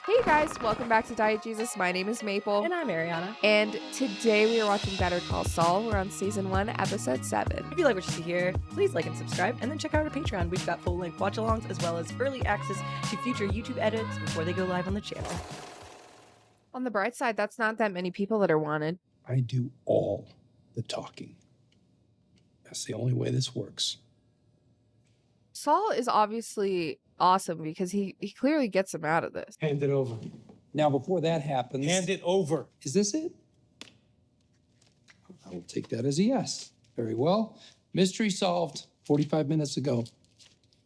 Hey guys, welcome back to Diet Jesus. My name is Maple. And I'm Arianna. And today we are watching Better Call Saul. We're on season 1, episode 7. If you like what you see here, please like and subscribe, and then check out our Patreon. We've got full-length watch-alongs as well as early access to future YouTube edits before they go live on the channel. On the bright side, that's not that many people that are wanted. I do all the talking. That's the only way this works. Saul is obviously awesome because he clearly gets him out of this. Hand it over. Now, before that happens... Hand it over. Is this it? I will take that as a yes. Very well. Mystery solved 45 minutes ago.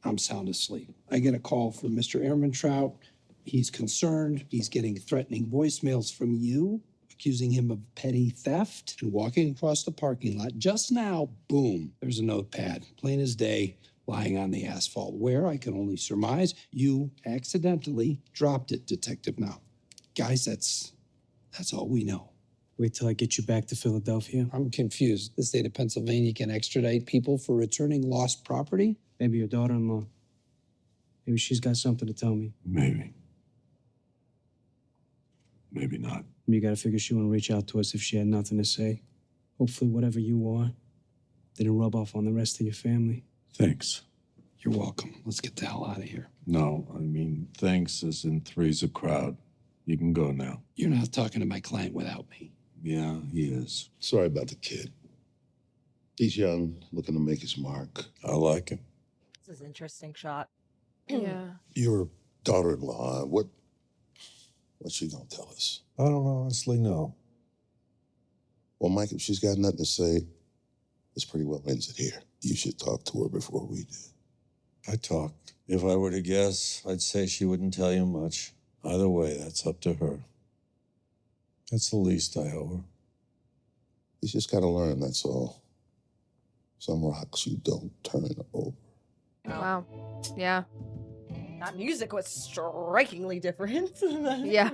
I'm sound asleep. I get a call from Mr. Ehrmantraut. He's concerned. He's getting threatening voicemails from you, accusing him of petty theft. And walking across the parking lot just now, boom, there's a notepad, plain as day, lying on the asphalt, where I can only surmise you accidentally dropped it, Detective Now. Guys, that's all we know. Wait till I get you back to Philadelphia. I'm confused. The state of Pennsylvania can extradite people for returning lost property? Maybe your daughter-in-law. Maybe she's got something to tell me. Maybe. Maybe not. You gotta figure she wouldn't reach out to us if she had nothing to say. Hopefully whatever you are didn't rub off on the rest of your family. Thanks. You're welcome. Let's get the hell out of here. No, I mean, thanks as in three's a crowd. You can go now. You're not talking to my client without me. Yeah, he is. Sorry about the kid. He's young, looking to make his mark. I like him. This is an interesting shot. Yeah. Your daughter-in-law, what's she gonna tell us? I don't honestly know. Well, Mike, if she's got nothing to say, this pretty well ends it here. You should talk to her before we do. I talked. If I were to guess, I'd say she wouldn't tell you much. Either way, that's up to her. That's the least I owe her. He's just gotta learn, that's all. Some rocks you don't turn over. Wow. Yeah. That music was strikingly different. Yeah.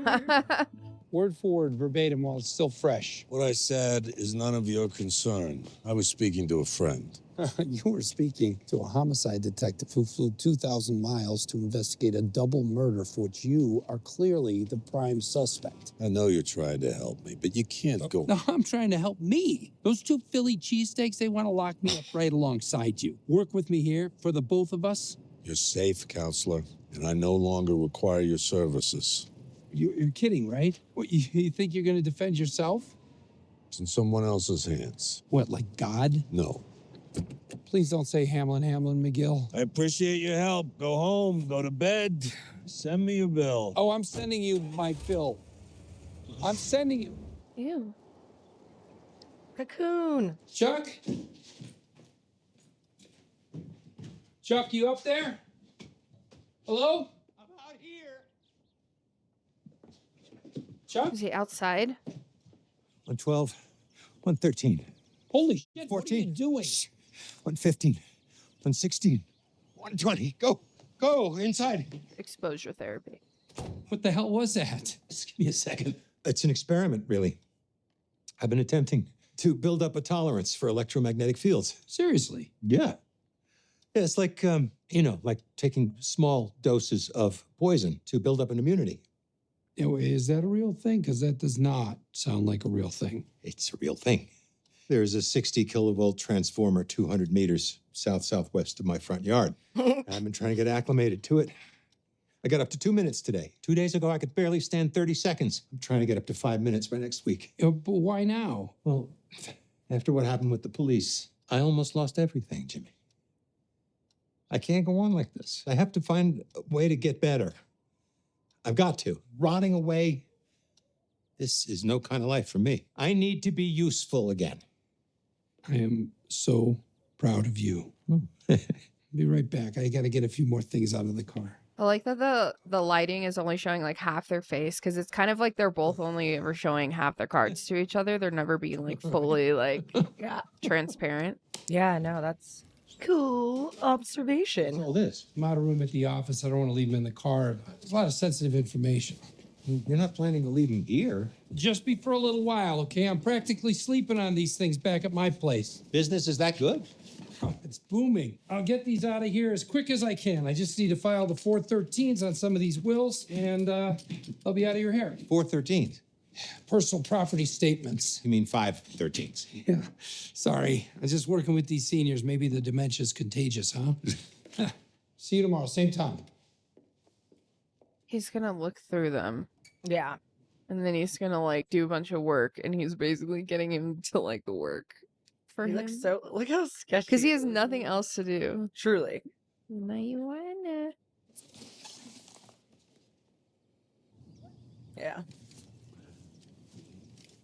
Word for word, verbatim, while it's still fresh. What I said is none of your concern. I was speaking to a friend. You were speaking to a homicide detective who flew 2,000 miles to investigate a double murder for which you are clearly the prime suspect. I know you're trying to help me, but you can't go... No, I'm trying to help me. Those 2 Philly cheesesteaks, they want to lock me up right alongside you. Work with me here for the both of us. You're safe, counselor, and I no longer require your services. You're kidding, right? What, you think you're going to defend yourself? It's in someone else's hands. What, like God? No. Please don't say Hamlin, McGill. I appreciate your help. Go home, go to bed. Send me your bill. Oh, I'm sending you my bill. I'm sending you. Ew. Cocoon. Chuck? Chuck, you up there? Hello? I'm out here. Chuck? Is he outside? 112, 113, Holy shit, 14. what are you doing? 115, 116, 120. Go inside. Exposure therapy. What the hell was that? Just give me a second. It's an experiment, really. I've been attempting to build up a tolerance for electromagnetic fields. Seriously? Yeah. It's like, like taking small doses of poison to build up an immunity. Anyway, is that a real thing? Because that does not sound like a real thing. It's a real thing. There's a 60 kilovolt transformer 200 meters southwest of my front yard. I've been trying to get acclimated to it. I got up to 2 minutes today. 2 days ago, I could barely stand 30 seconds. I'm trying to get up to 5 minutes by next week. But why now? Well, after what happened with the police, I almost lost everything, Jimmy. I can't go on like this. I have to find a way to get better. I've got to. Rotting away, this is no kind of life for me. I need to be useful again. I am so proud of you. Be right back. I got to get a few more things out of the car. I like that the lighting is only showing like half their face because it's kind of like they're both only ever showing half their cards to each other. They're never being like fully like transparent. Yeah, no, that's cool observation. All this. I'm out of room at the office. I don't want to leave them in the car. There's a lot of sensitive information. You're not planning to leave him here. Just be for a little while, okay? I'm practically sleeping on these things back at my place. Business is that good? It's booming. I'll get these out of here as quick as I can. I just need to file the 413s on some of these wills, and I'll be out of your hair. 413. Personal property statements. You mean 513s? Yeah. Sorry. I was just working with these seniors. Maybe the dementia's contagious, huh? See you tomorrow, same time. He's gonna look through them. Yeah. And then he's gonna like do a bunch of work, and he's basically getting him to like work for He him. looks so, look how sketchy. Because he has nothing else to do. Truly. Now you wanna. Yeah.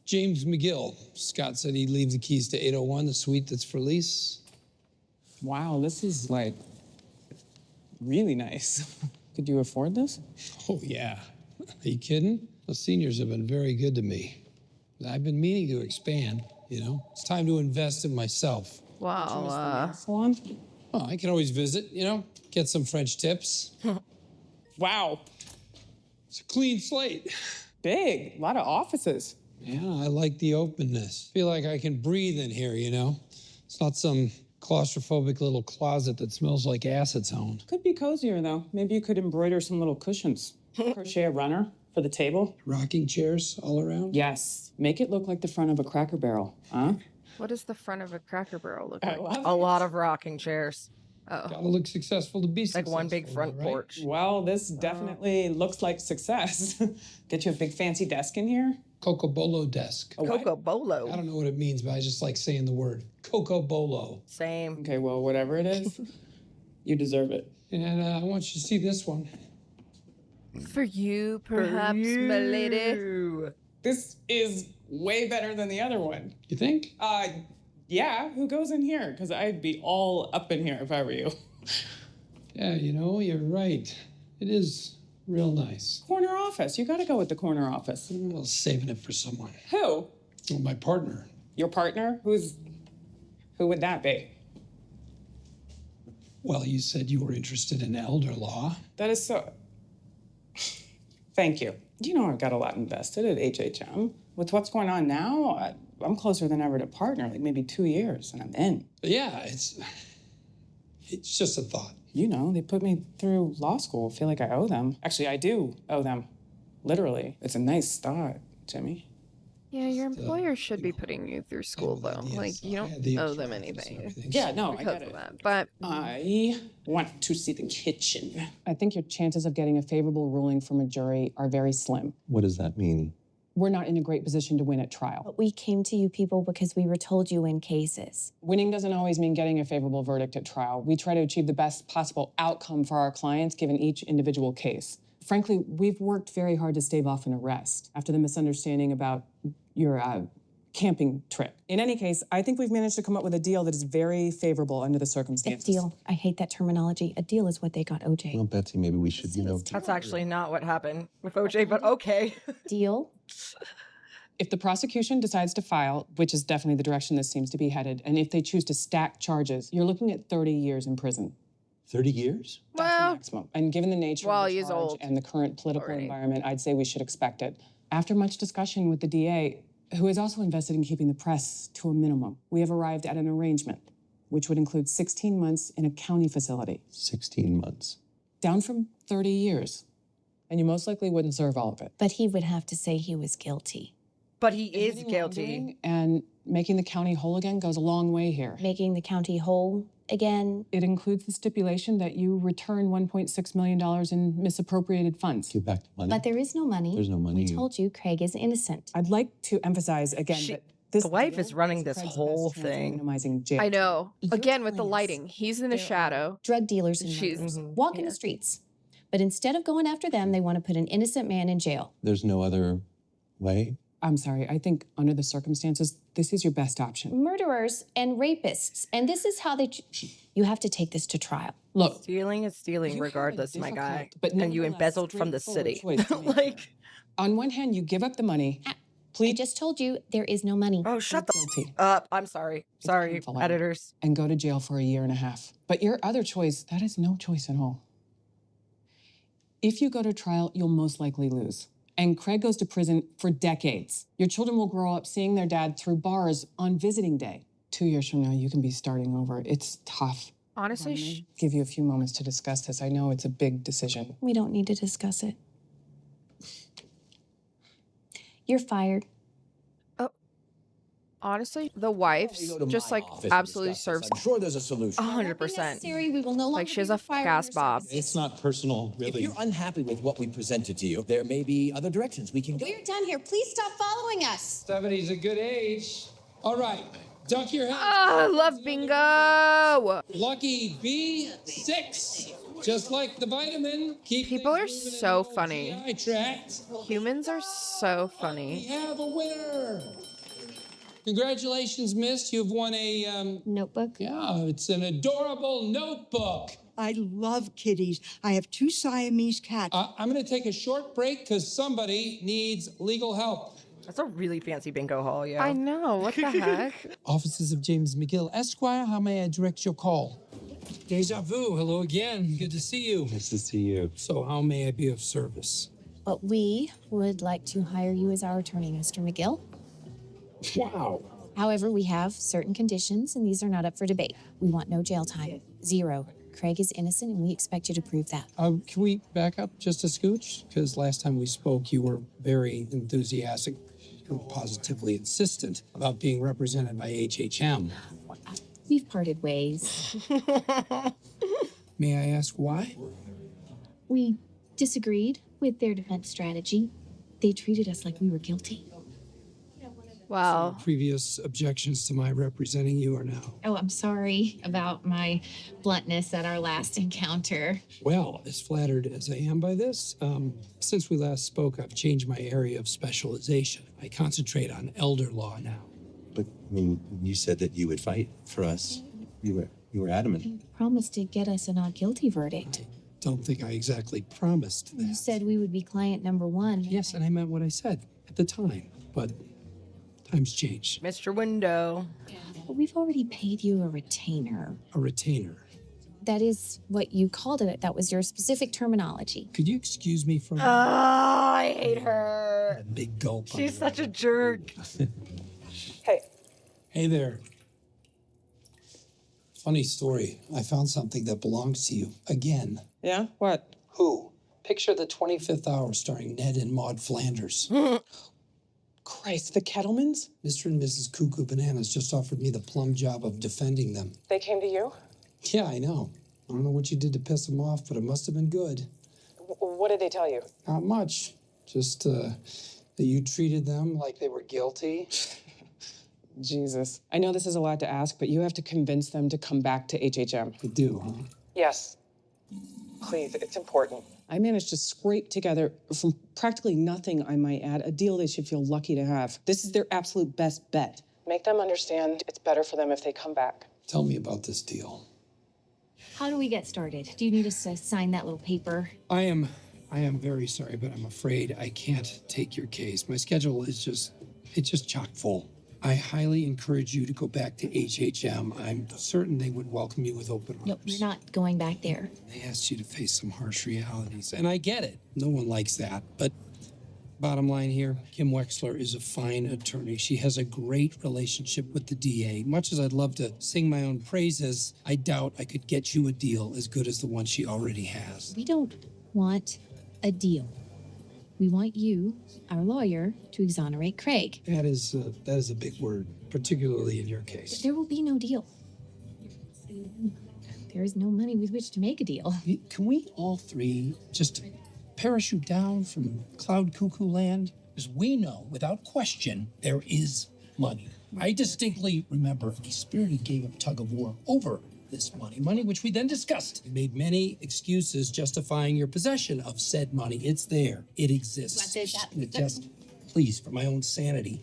James McGill. Scott said he'd leave the keys to 801, the suite that's for lease. Wow, this is like really nice. Could you afford this? Oh, yeah. Are you kidding? The seniors have been very good to me. I've been meaning to expand, you know? It's time to invest in myself. Wow. Salon? Oh, I can always visit, you know? Get some French tips. Wow, It's a clean slate. big, a lot of offices. Yeah, I like the openness. Feel like I can breathe in here, you know? It's not some claustrophobic little closet that smells like acetone. Could be cozier though. Maybe you could embroider some little cushions. Crochet a runner for the table. Rocking chairs all around? Yes, make it look like the front of a Cracker Barrel, huh? What does the front of a Cracker Barrel look like? A lot of rocking chairs. Oh. Gotta look successful to be Like successful. one big front right? porch. Well, this definitely looks like success. Get you a big fancy desk in here. Cocobolo desk. A what? Coco I Bolo. don't know what it means, but I just like saying the word. Cocobolo. Same. Okay, well, whatever it is, you deserve it. And I want you to see this one. For you, perhaps, my lady. You. This is way better than the other one. You think? Yeah, who goes in here? Because I'd be all up in here if I were you. Yeah, you know, you're right. It is real nice. Corner office. You gotta go with the corner office. Well, saving it for someone. Who? Well, my partner. Your partner? Who would that be? Well, you said you were interested in elder law. That is so. Thank you. You know I've got a lot invested at HHM. With what's going on now, I'm closer than ever to partner, like maybe 2 years, and I'm in. But yeah, it's just a thought. You know, they put me through law school. I feel like I owe them. Actually, I do owe them. Literally. It's a nice start, Jimmy. Yeah, your employer should be putting you through school, though. Like, you don't owe them anything Yeah, no, I because get of it. that. But I want to see the kitchen. I think your chances of getting a favorable ruling from a jury are very slim. What does that mean? We're not in a great position to win at trial. But we came to you people because we were told you win cases. Winning doesn't always mean getting a favorable verdict at trial. We try to achieve the best possible outcome for our clients given each individual case. Frankly, we've worked very hard to stave off an arrest after the misunderstanding about your camping trip. In any case, I think we've managed to come up with a deal that is very favorable under the A circumstances. deal. I hate that terminology. A deal is what they got OJ. Well, Betsy, maybe we should, That's actually not what happened with OJ, but okay. Deal? If the prosecution decides to file, which is definitely the direction this seems to be headed, and if they choose to stack charges, you're looking at 30 years in prison. 30 years? That's the well, maximum. And given the nature Well, of the he's charge old and the current political already. environment, I'd say we should expect it. After much discussion with the DA, who is also invested in keeping the press to a minimum, we have arrived at an arrangement, which would include 16 months in a county facility, 16 months. down from 30 years. And you most likely wouldn't serve all of it. But he would have to say he was guilty. But he is Admitting guilty. wrongdoing and making the county whole again goes a long way here. Making the county whole again. It includes the stipulation that you return $1.6 million in misappropriated funds. Give back the money. But there is no money. There's no money. We told you Craig is innocent. I'd like to emphasize again that this the wife deal is running this Craig's whole best chance of thing. minimizing jail I know. Your Again, with the plans. lighting, he's in the There are shadow. Drug dealers and She's- murderers Mhm. walk in yeah. the streets. But instead of going after them, they want to put an innocent man in jail. There's no other way. I'm sorry, I think under the circumstances, this is your best option. Murderers and rapists. And this is how they... You have to take this to trial. Look, Stealing is stealing you have a regardless, my guy. difficult, but And you nevertheless embezzled from the straightforward city. choice to make Like, here. On one hand, you give up the money, I plead just told you there is no money. oh, shut the guilty, up. I'm sorry. Sorry, painful, I know. editors. and go to jail for a year and a half. But your other choice, that is no choice at all. If you go to trial, you'll most likely lose. And Craig goes to prison for decades. Your children will grow up seeing their dad through bars on visiting day. 2 years from now, you can be starting over. It's tough. Honestly, Give you a few moments to discuss this. I know it's a big decision. We don't need to discuss it. You're fired. honestly, the wife's just like absolutely serves I'm sure there's a solution. 100%. Necessary, we will no longer Like she has be a requiring gas your bob. services. It's not personal, If really. you're unhappy with what we presented to you, there may be other directions we can go. We're done here. Please stop following us. 70's a good age. All right, duck your head. I love bingo. Lucky B6. Just like the vitamin. Keep People are things moving in so the old funny. GI tract. Humans are so We funny. have a winner. Congratulations, Miss. You've won a, Notebook? yeah, it's an adorable notebook. I love kitties. I have 2 Siamese cats. I'm going to take a short break because somebody needs legal help. That's a really fancy bingo hall, yeah. I know. What the heck? Offices of James McGill, Esquire, how may I direct your call? Deja vu, hello again. Good to see you. Nice to see you. So how may I be of service? But we would like to hire you as our attorney, Mr. McGill. Wow. However, we have certain conditions, and these are not up for debate. We want no jail time. 0. Craig is innocent, and we expect you to prove that. Can we back up just a scooch? Because last time we spoke, you were very enthusiastic. You were positively insistent about being represented by HHM. We've parted ways. May I ask why? We disagreed with their defense strategy. They treated us like we were guilty. Well, Previous objections to my representing you are now. Oh, I'm sorry about my bluntness at our last encounter. Well, as flattered as I am by this, since we last spoke, I've changed my area of specialization. I concentrate on elder law now. But, I mean, you said that you would fight for us. You were adamant. You promised to get us a not guilty verdict. Don't think I exactly promised that. You said we would be client number 1. Yes, and I meant what I said at the time, but times change. Mr. Window. But we've already paid you a retainer. A retainer. That is what you called it. That was your specific terminology. Could you excuse me from I hate her. that big gulp? She's such a jerk. Hey. Hey there. Funny story. I found something that belongs to you. Again. Yeah? What? Who? Picture the 25th hour starring Ned and Maud Flanders. Christ, the Kettlemans? Mr. and Mrs. Cuckoo Bananas just offered me the plum job of defending them. They came to you? Yeah, I know. I don't know what you did to piss them off, but it must have been good. What did they tell you? Not much. Just that you treated them like they were guilty. Jesus. I know this is a lot to ask, but you have to convince them to come back to HHM. You do, huh? Yes. Please, it's important. I managed to scrape together, from practically nothing, I might add, a deal they should feel lucky to have. This is their absolute best bet. Make them understand it's better for them if they come back. Tell me about this deal. How do we get started? Do you need us to sign that little paper? I am very sorry, but I'm afraid I can't take your case. My schedule is just chock full. I highly encourage you to go back to HHM. I'm certain they would welcome you with open arms. No, we're not going back there. They asked you to face some harsh realities, and I get it. No one likes that. But bottom line here, Kim Wexler is a fine attorney. She has a great relationship with the DA. Much as I'd love to sing my own praises, I doubt I could get you a deal as good as the one she already has. We don't want a deal. We want you, our lawyer, to exonerate Craig. That is a big word, particularly in your case. There will be no deal. There is no money with which to make a deal. Can we all three just parachute down from cloud cuckoo land? Because we know, without question, there is money. I distinctly remember a spirited game of tug of war over this money which we then discussed. You made many excuses justifying your possession of said money. It's there. It exists. Just, please, for my own sanity,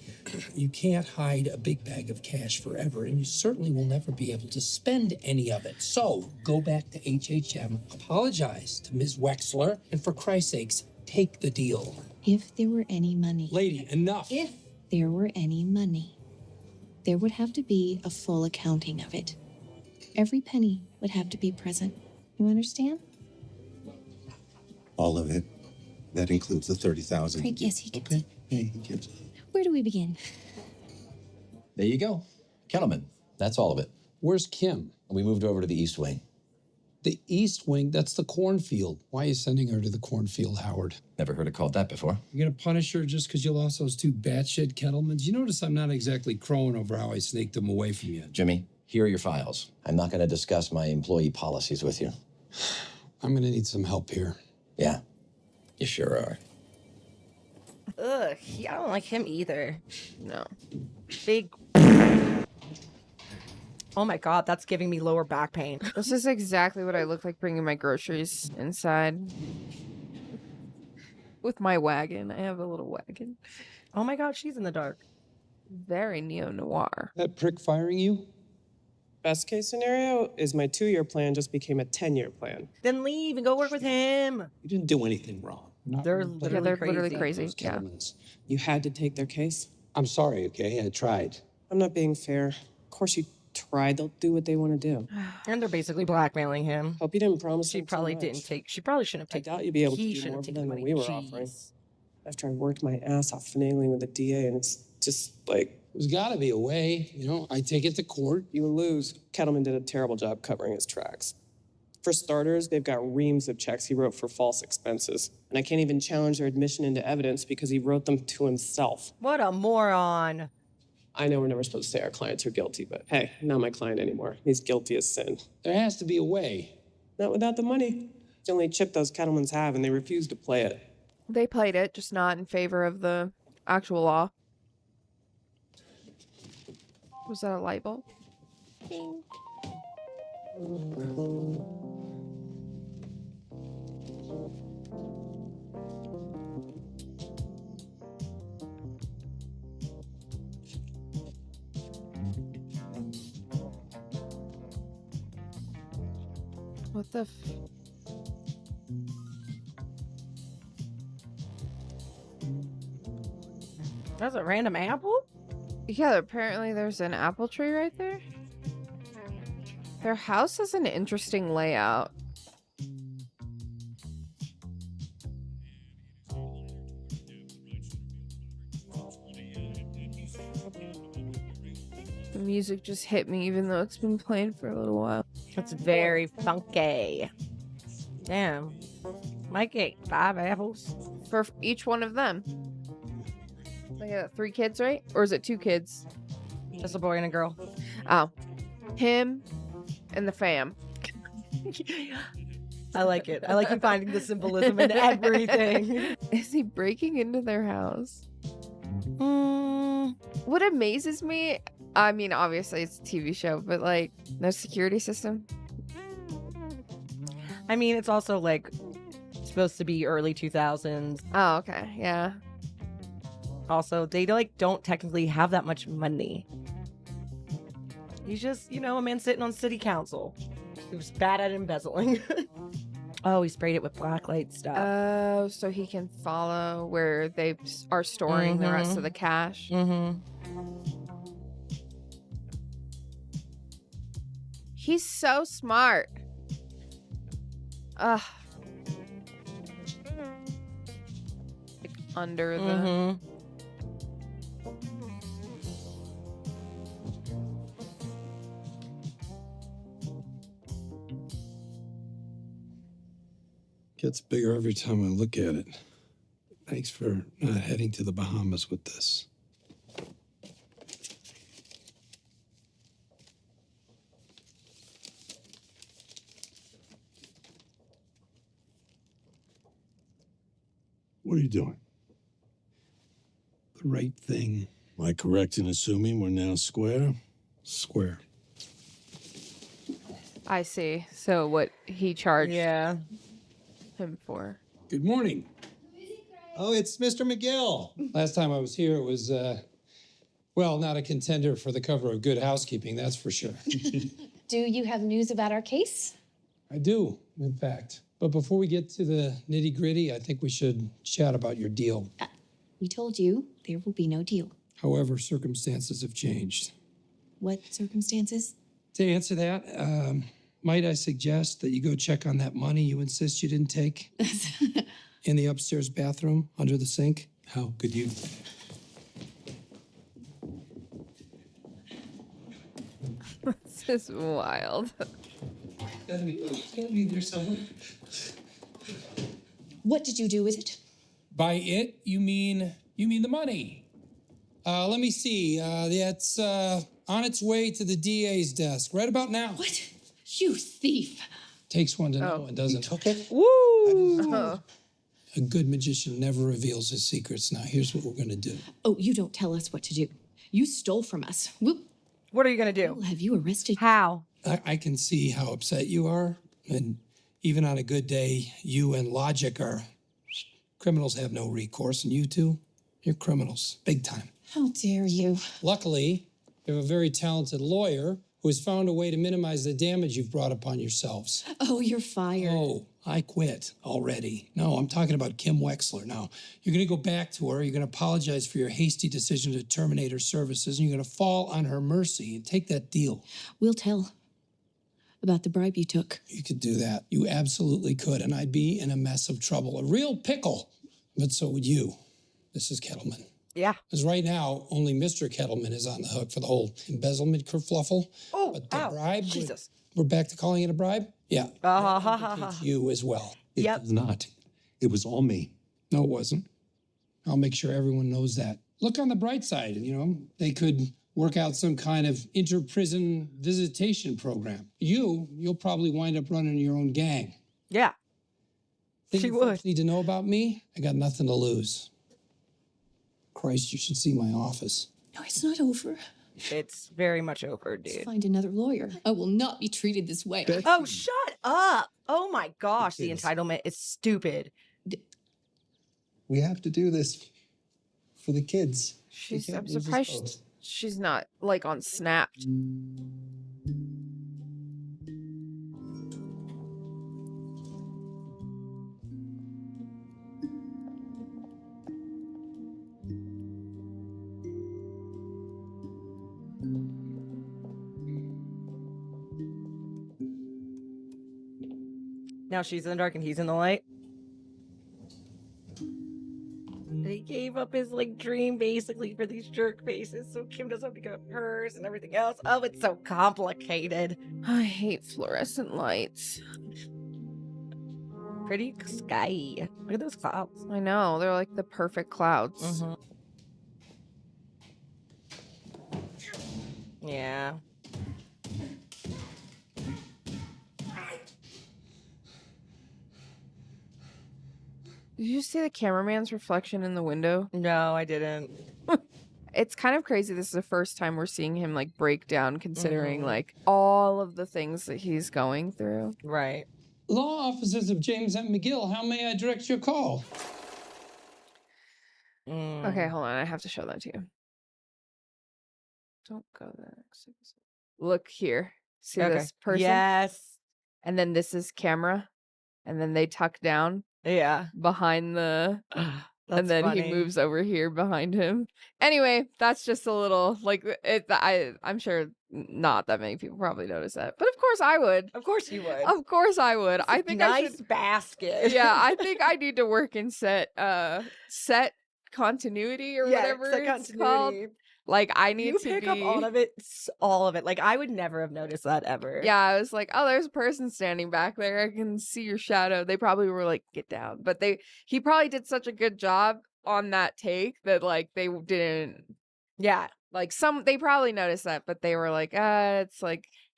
you can't hide a big bag of cash forever, and you certainly will never be able to spend any of it. So go back to HHM, apologize to Ms. Wexler, and for Christ's sakes, take the deal. If there were any money. Lady, enough. If there were any money, there would have to be a full accounting of it. Every penny would have to be present. You understand? All of it. That includes the 30,000. Craig, yes, he gets Okay. Yeah, he gets it. Where do we begin? There you go. Kettleman, That's all of it. Where's Kim? We moved over to the East Wing. The East Wing, that's the cornfield. Why are you sending her to the cornfield, Howard? Never heard it called that before. You're gonna punish her just because you lost those 2 batshit Kettlemans? You notice I'm not exactly crowing over how I snaked them away from you. Jimmy, here are your files. I'm not going to discuss my employee policies with you. I'm gonna need some help here. Yeah, you sure are. Ugh, I don't like him either. No. Big. Oh my God, that's giving me lower back pain. This is exactly what I look like bringing my groceries inside. With my wagon. I have a little wagon. Oh my God, she's in the dark. Very neo-noir. That prick firing you? Best case scenario is my 2-year plan just became a 10-year plan. Then leave and go work with him. You didn't do anything wrong. They're literally crazy. Those Yeah. Kettlemans. You had to take their case? I'm sorry, okay? I tried. I'm not being fair. Of course you tried. They'll do what they want to do. And they're basically blackmailing him. Hope you didn't promise She them too probably much. didn't take. She probably shouldn't have I taken. doubt you'd be able to He do shouldn't more have for taken them the than money. we were offering. After I worked my ass off finagling with the DA, and it's just like... There's gotta be a way, you know? I take it to court. You will lose. Kettleman did a terrible job covering his tracks. For starters, they've got reams of checks he wrote for false expenses. And I can't even challenge their admission into evidence because he wrote them to himself. What a moron. I know we're never supposed to say our clients are guilty, but hey, not my client anymore. He's guilty as sin. There has to be a way. Not without the money. It's the only chip those Kettlemans have, and they refuse to play it. They played it, just not in favor of the actual law. Was that a light bulb? Bing. What the That's a random apple? Yeah, apparently there's an apple tree right there. Their house has an interesting layout. The music just hit me even though it's been playing for a little while. That's very funky. Damn. Might get 5 apples. For each one of them. They got 3 kids, right? Or is it 2 kids? Just a boy and a girl. Oh. Him and the fam. I like it. I like you finding the symbolism in everything. Is he breaking into their house? What amazes me, I mean, obviously it's a TV show, but like, no security system. I mean, it's also like supposed to be early 2000s. Oh, okay. Yeah. Also, they like don't technically have that much money. He's just, you know, a man sitting on city council who's bad at embezzling. Oh, he sprayed it with blacklight stuff. Oh, so he can follow where they are storing the rest of the cash. He's so smart. Ugh. Like under the... Gets bigger every time I look at it. Thanks for not heading to the Bahamas with this. What are you doing? The right thing. Am I correct in assuming we're now square? Square. I see. So what he charged Yeah. him for. Good morning. Oh, it's Mr. McGill. Last time I was here, it was, well, not a contender for the cover of Good Housekeeping, that's for sure. Do you have news about our case? I do, in fact. But before we get to the nitty-gritty, I think we should chat about your deal. We told you there will be no deal. However, circumstances have changed. What circumstances? To answer that, might I suggest that you go check on that money you insist you didn't take in the upstairs bathroom under the sink? How could you? It's wild. It's gotta be there somewhere. What did you do with it? By it, you mean the money. Let me see. That's on its way to the DA's desk right about now. What? You thief. Takes one to know one, doesn't it? Okay. Woo! Oh. A good magician never reveals his secrets. Now, here's what we're gonna do. Oh, you don't tell us what to do. You stole from us. What are you gonna do? We'll have you arrested. How? I can see how upset you are, and even on a good day, you and Logic are criminals have no recourse, and you two, you're criminals, big time. How dare you? Luckily, you have a very talented lawyer who has found a way to minimize the damage you've brought upon yourselves. Oh, you're fired. Oh, I quit already. No, I'm talking about Kim Wexler. Now, you're going to go back to her. You're going to apologize for your hasty decision to terminate her services, and you're going to fall on her mercy and take that deal. We'll tell about the bribe you took. You could do that. You absolutely could, and I'd be in a mess of trouble, a real pickle. But so would you, Mrs. Kettleman. Yeah. Because right now, only Mr. Kettleman is on the hook for the whole embezzlement kerfluffle. Oh, but the ow. bribe, Jesus. we're back to calling it a bribe? Yeah. That implicates you as well. It Yep. does not. It was all me. No, it wasn't. I'll make sure everyone knows that. Look on the bright side, they could work out some kind of inter-prison visitation program. You'll probably wind up running your own gang. Yeah. Think She you folks would. need to know about me? I got nothing to lose. Christ, you should see my office. No, it's not over. It's very much over, Let's dude. find another lawyer. I will not be treated this way. Oh, shut up. Oh my gosh, the Kids. entitlement is stupid. We have to do this for the kids. We I'm can't lose us surprised both. she's not like on Snapped. Now she's in the dark and he's in the light. He gave up his dream basically for these jerk faces, so Kim doesn't have to give up hers and everything else. Oh, it's so complicated. I hate fluorescent lights. Pretty sky. Look at those clouds. I know, they're like the perfect clouds. Mm-hmm. Yeah. Did you see the cameraman's reflection in the window? No, I didn't. It's kind of crazy. This is the first time we're seeing him break down, considering all of the things that he's going through. Right. Law offices of James M. McGill, how may I direct your call? Okay, hold on. I have to show that to you. Don't go there. Look here. See Okay. this person? Yes. And then this is camera. And then they tuck down Yeah. behind the... That's and then funny. he moves over here behind him. Anyway, that's just a little I'm sure not that many people probably notice that, but of course I would. Of course you would. Of course I would. I think I nice should. basket. Yeah, I think I need to work in set continuity or whatever set it's called. continuity. I need You to pick be. up all of it. All of it. I would never have noticed that ever. Yeah, I was like, oh, there's a person standing back there. I can see your shadow. They probably were like, get down. But he probably did such a good job on that take that they didn't. Yeah. They probably noticed that, but they were like, it's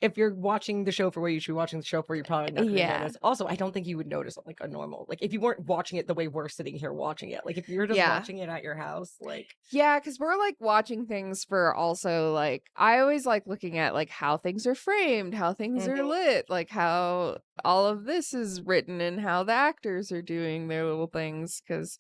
If you're watching the show for what you should be watching the show for, you're probably not going to Yeah. notice. Also, I don't think you would notice a normal, if you weren't watching it the way we're sitting here watching it. If you're just watching it at your house, Yeah, because we're watching things for also I always like looking at how things are framed, how things are lit, how all of this is written and how the actors are doing their little things. Because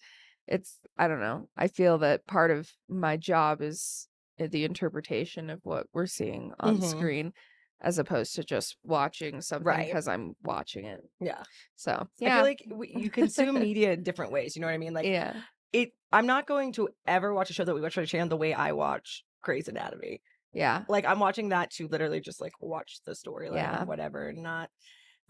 I don't know. I feel that part of my job is the interpretation of what we're seeing on screen, as opposed to just watching something because I'm watching it. Yeah. So yeah, I feel you consume media in different ways. You know what I mean? yeah. I'm not going to ever watch a show that we watch on the channel the way I watch Grey's Anatomy. Yeah. I'm watching that to literally just watch the storyline Yeah. or whatever, not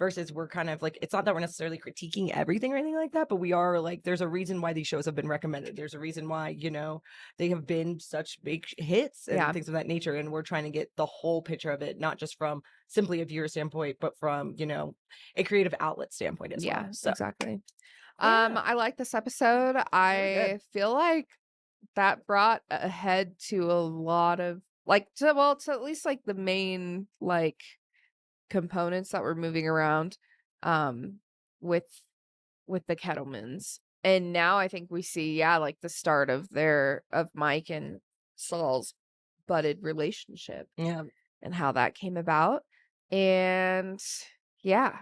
versus we're kind of like, it's not that we're necessarily critiquing everything or anything like that, but we are like, there's a reason why these shows have been recommended. There's a reason why, you know, they have been such big hits and Yeah. things of that nature. And we're trying to get the whole picture of it, not just from simply a viewer standpoint, but from, you know, a creative outlet standpoint as Yeah, well. So exactly. yeah. I like this episode. I feel like that brought a head to a lot of like to at least like the main like components that were moving around with the Kettlemans. And now I think we see like the start of Mike and Saul's budded relationship. Yeah. And how that came about. And yeah,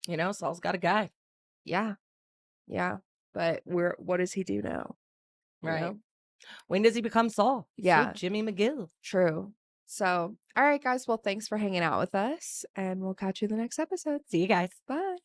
you know, Saul's got a guy. Yeah. Yeah. But what does he do now? You Right. know? When does he become Saul? Yeah. Still Jimmy McGill. True. So, all right, guys. Well, thanks for hanging out with us, and we'll catch you in the next episode. See you guys. Bye.